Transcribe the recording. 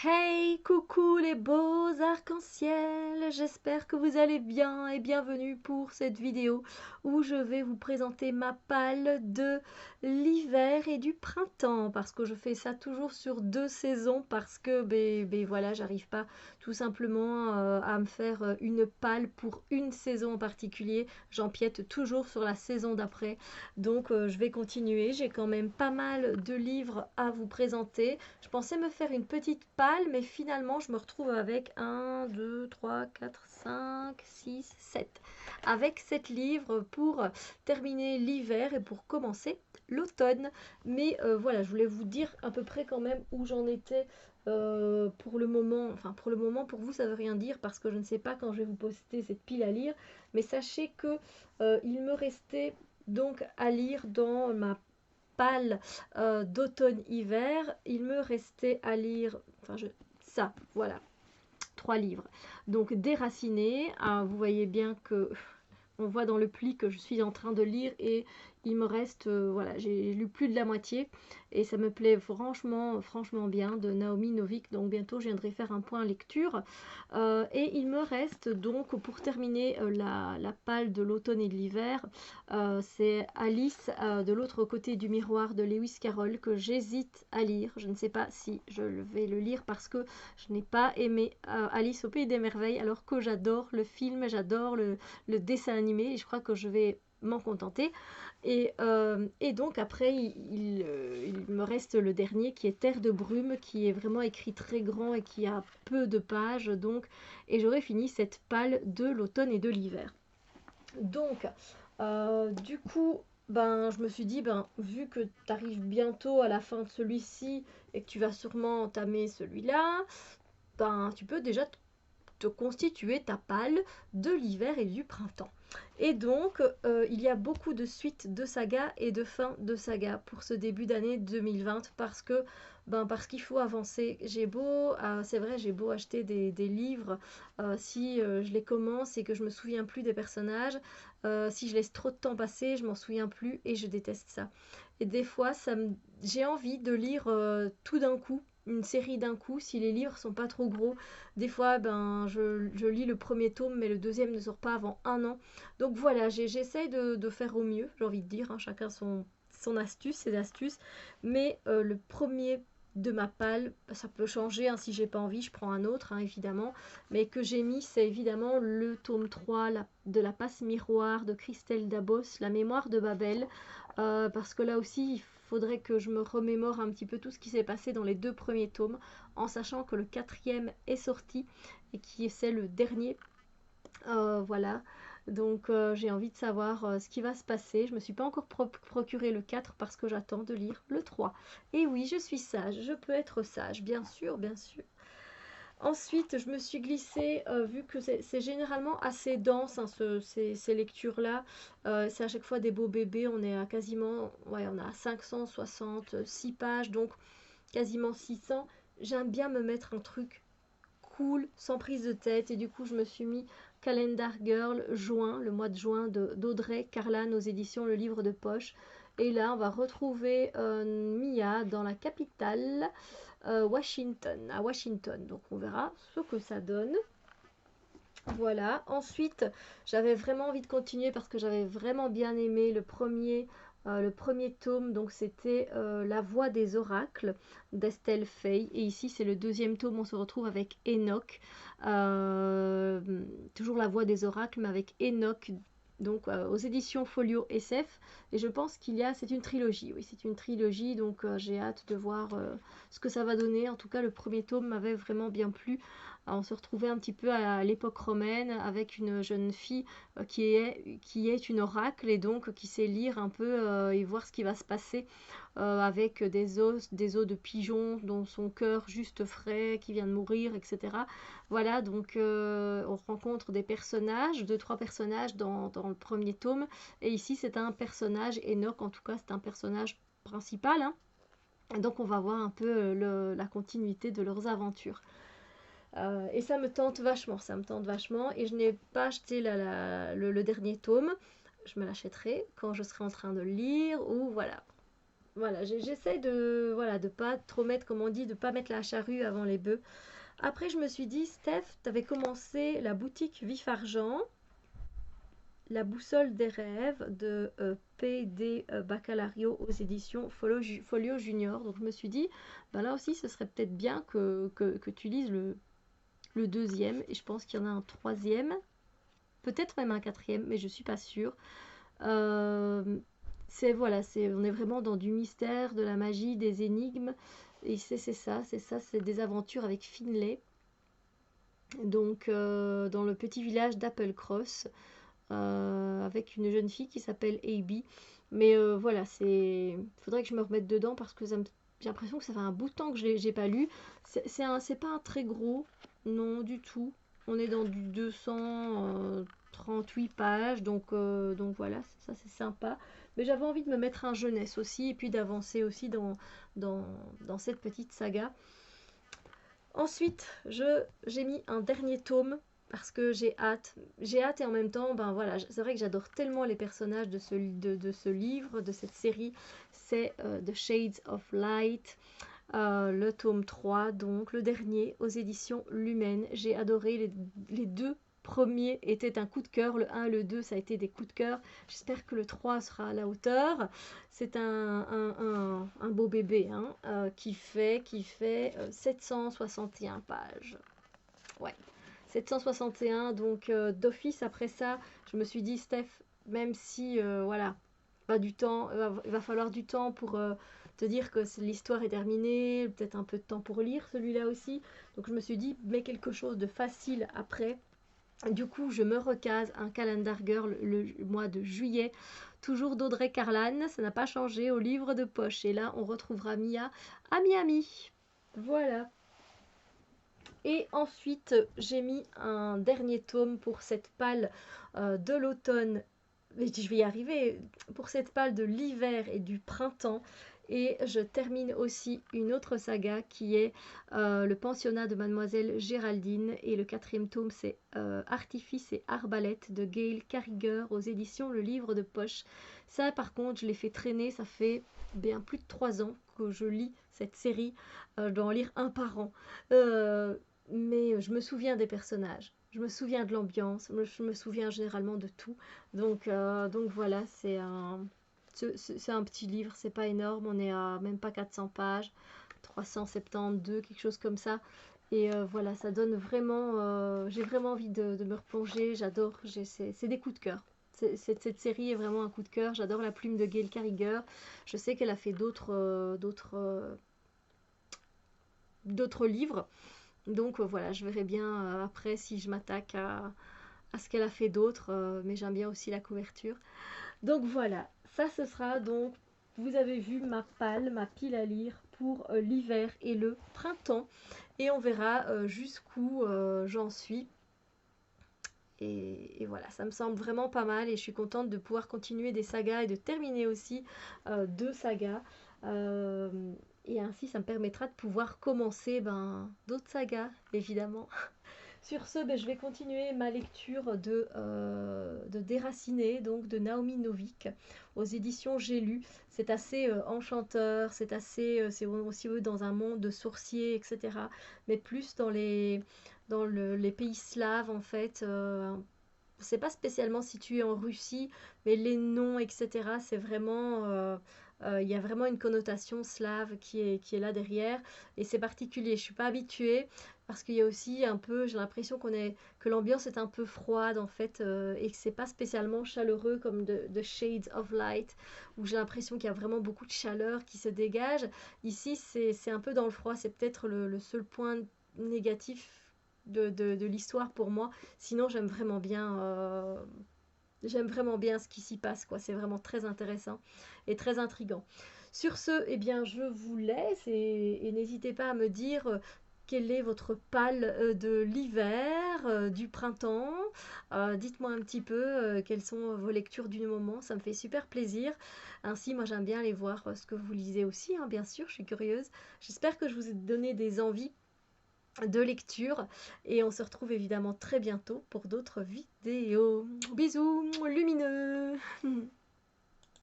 Hey, coucou les beaux arcs-en-ciel, j'espère que vous allez bien et bienvenue pour cette vidéo où je vais vous présenter ma palle de l'hiver et du printemps parce que je fais ça toujours sur 2 saisons parce que voilà, j'arrive pas tout simplement à me faire une palle pour une saison en particulier, j'empiète toujours sur la saison d'après donc je vais continuer, j'ai quand même pas mal de livres à vous présenter. Je pensais me faire une petite palle, mais finalement, je me retrouve avec 7. Avec 7 livres pour terminer l'hiver et pour commencer l'automne. Mais voilà, je voulais vous dire à peu près quand même où j'en étais pour le moment. Enfin, pour le moment, pour vous, ça veut rien dire parce que je ne sais pas quand je vais vous poster cette pile à lire. Mais sachez que il me restait donc à lire dans ma palle d'automne-hiver, il me restait à lire, ça, voilà, 3 livres. Donc Déraciné, vous voyez bien que on voit dans le pli que je suis en train de lire et il me reste, voilà, j'ai lu plus de la moitié et ça me plaît franchement bien, de Naomi Novik. Donc bientôt je viendrai faire un point lecture. Et il me reste donc pour terminer la palle de l'automne et de l'hiver, c'est Alice de l'autre côté du miroir de Lewis Carroll que j'hésite à lire. Je ne sais pas si je vais le lire parce que je n'ai pas aimé Alice au pays des merveilles alors que j'adore le film, j'adore le dessin animé et je crois que je vais m'en contenter. Et donc après, il me reste le dernier qui est Terre de brume, qui est vraiment écrit très grand et qui a peu de pages. Donc, et j'aurai fini cette palle de l'automne et de l'hiver. Donc, du coup, ben, je me suis dit, ben, vu que tu arrives bientôt à la fin de celui-ci et que tu vas sûrement entamer celui-là, ben, tu peux déjà te constituer ta palle de l'hiver et du printemps. Et donc, il y a beaucoup de suites de sagas et de fins de sagas pour ce début d'année 2020 parce qu'il faut avancer. C'est vrai, j'ai beau acheter des livres, si je les commence et que je me souviens plus des personnages, si je laisse trop de temps passer, je m'en souviens plus et je déteste ça. Et des fois, j'ai envie de lire tout d'un coup, une série d'un coup, si les livres sont pas trop gros. Des fois, ben, je lis le premier tome, mais le deuxième ne sort pas avant un an. Donc voilà, j'essaye de faire au mieux, j'ai envie de dire, hein, chacun son astuce, ses astuces. Mais le premier de ma palle, ça peut changer, hein, si j'ai pas envie, je prends un autre, hein, évidemment. Mais que j'ai mis, c'est évidemment le tome 3 de la passe miroir de Christelle Dabos, La mémoire de Babel. Parce que là aussi, il faudrait que je me remémore un petit peu tout ce qui s'est passé dans les 2 premiers tomes, en sachant que le 4e est sorti et qui c'est le dernier. Voilà, donc j'ai envie de savoir ce qui va se passer. Je me suis pas encore procuré le 4 parce que j'attends de lire le 3. Et oui, je suis sage, je peux être sage, bien sûr, bien sûr. Ensuite, je me suis glissée, vu que c'est généralement assez dense, hein, ces lectures-là. C'est à chaque fois des beaux bébés. On est à quasiment, ouais, on a 566 pages, donc quasiment 600. J'aime bien me mettre un truc cool, sans prise de tête. Et du coup, je me suis mis Calendar Girl, juin, le mois de juin d'Audrey Carlan aux éditions Le Livre de Poche. Et là, on va retrouver Mia dans la capitale, Washington, à Washington. Donc, on verra ce que ça donne. Voilà. Ensuite, j'avais vraiment envie de continuer parce que j'avais vraiment bien aimé le premier tome. Donc, c'était La Voix des oracles d'Estelle Fay. Et ici, c'est le 2e tome. On se retrouve avec Enoch. Euh, Toujours La Voix des oracles, mais avec Enoch. Donc, aux éditions Folio SF. Et je pense c'est une trilogie. Oui, c'est une trilogie. Donc, j'ai hâte de voir ce que ça va donner. En tout cas, le premier tome m'avait vraiment bien plu. On se retrouvait un petit peu à l'époque romaine avec une jeune fille qui est une oracle et donc qui sait lire un peu et voir ce qui va se passer avec des os de pigeon dont son cœur juste frais qui vient de mourir, etc. Voilà, donc on rencontre des personnages, 2-3 personnages dans le premier tome et ici c'est un personnage, Enoch en tout cas c'est un personnage principal, hein. Donc on va voir un peu la continuité de leurs aventures. Et ça me tente vachement. Et je n'ai pas acheté le dernier tome. Je me l'achèterai quand je serai en train de le lire. Ou voilà. voilà, j'essaie de, voilà, de pas trop mettre, comme on dit, de pas mettre la charrue avant les bœufs. Après, je me suis dit, Steph, tu avais commencé la boutique Vif Argent, la boussole des rêves de P.D. Baccalario aux éditions Folio Junior. Donc je me suis dit, ben là aussi, ce serait peut-être bien que tu lises le deuxième. Et je pense qu'il y en a un troisième, peut-être même un quatrième, mais je suis pas sûre. C'est voilà, on est vraiment dans du mystère, de la magie, des énigmes. Et c'est des aventures avec Finlay. Donc dans le petit village d'Applecross, avec une jeune fille qui s'appelle Abby. Mais voilà, faudrait que je me remette dedans parce que j'ai l'impression que ça fait un bout de temps que j'ai pas lu. C'est pas un très gros, non du tout. On est dans du 238 pages, donc voilà, ça c'est sympa. Mais j'avais envie de me mettre un jeunesse aussi et puis d'avancer aussi dans cette petite saga. Ensuite, j'ai mis un dernier tome parce que j'ai hâte. J'ai hâte et en même temps, ben voilà, c'est vrai que j'adore tellement les personnages de ce livre, de cette série. C'est The Shades of Light, le tome 3, donc le dernier aux éditions Lumen. J'ai adoré les deux premiers étaient un coup de cœur, le 1 et le 2 ça a été des coups de cœur, j'espère que le 3 sera à la hauteur. C'est un beau bébé hein, qui fait 761 pages. Ouais, 761, donc d'office après ça, je me suis dit Steph, même si voilà, pas du temps, il va falloir du temps pour te dire que l'histoire est terminée, peut-être un peu de temps pour lire celui-là aussi. Donc je me suis dit, mets quelque chose de facile après. Du coup, je me recase un Calendar Girl le mois de juillet, toujours d'Audrey Carlan, ça n'a pas changé, au livre de poche. Et là, on retrouvera Mia à Miami. Voilà. Et ensuite, j'ai mis un dernier tome pour cette palle de l'automne. Je vais y arriver. Pour cette palle de l'hiver et du printemps. Et je termine aussi une autre saga qui est le pensionnat de Mademoiselle Géraldine. Et le quatrième tome, c'est Artifice et Arbalète de Gail Carriger aux éditions Le Livre de Poche. Ça, par contre, je l'ai fait traîner. Ça fait bien plus de 3 ans que je lis cette série. Je dois en lire un par an. Mais je me souviens des personnages, je me souviens de l'ambiance, je me souviens généralement de tout. Donc voilà, c'est un petit livre, c'est pas énorme, on est à même pas 400 pages, 372, quelque chose comme ça. Et voilà, ça donne vraiment, j'ai vraiment envie de me replonger, j'adore, c'est des coups de cœur. Cette série est vraiment un coup de cœur, j'adore la plume de Gail Carriger, je sais qu'elle a fait d'autres livres. Donc voilà, je verrai bien après si je m'attaque à ce qu'elle a fait d'autre, mais j'aime bien aussi la couverture. Donc voilà, ça ce sera donc, vous avez vu ma pile à lire pour l'hiver et le printemps. Et on verra jusqu'où j'en suis. Et voilà, ça me semble vraiment pas mal et je suis contente de pouvoir continuer des sagas et de terminer aussi 2 sagas. Euh, et ainsi, ça me permettra de pouvoir commencer d'autres sagas, évidemment. Sur ce, je vais continuer ma lecture de Déraciné, donc de Naomi Novik, aux éditions J'ai lu. C'est assez enchanteur, c'est aussi dans un monde de sorciers, etc. Mais plus dans les pays slaves, en fait. C'est pas spécialement situé en Russie, mais les noms, etc., c'est vraiment... il y a vraiment une connotation slave qui est là derrière. Et c'est particulier, je suis pas habituée parce qu'il y a aussi un peu, j'ai l'impression que l'ambiance est un peu froide en fait et que c'est pas spécialement chaleureux comme de Shades of Light où j'ai l'impression qu'il y a vraiment beaucoup de chaleur qui se dégage. Ici, c'est un peu dans le froid, c'est peut-être le seul point négatif de l'histoire pour moi. Sinon, j'aime vraiment bien ce qui s'y passe, quoi. C'est vraiment très intéressant et très intriguant. Sur ce, eh bien, je vous laisse et n'hésitez pas à me dire quelle est votre palle de l'hiver, du printemps. Dites-moi un petit peu quelles sont vos lectures du moment, ça me fait super plaisir. Ainsi, moi j'aime bien aller voir ce que vous lisez aussi, hein, bien sûr, je suis curieuse. J'espère que je vous ai donné des envies de lecture et on se retrouve évidemment très bientôt pour d'autres vidéos. Bisous lumineux.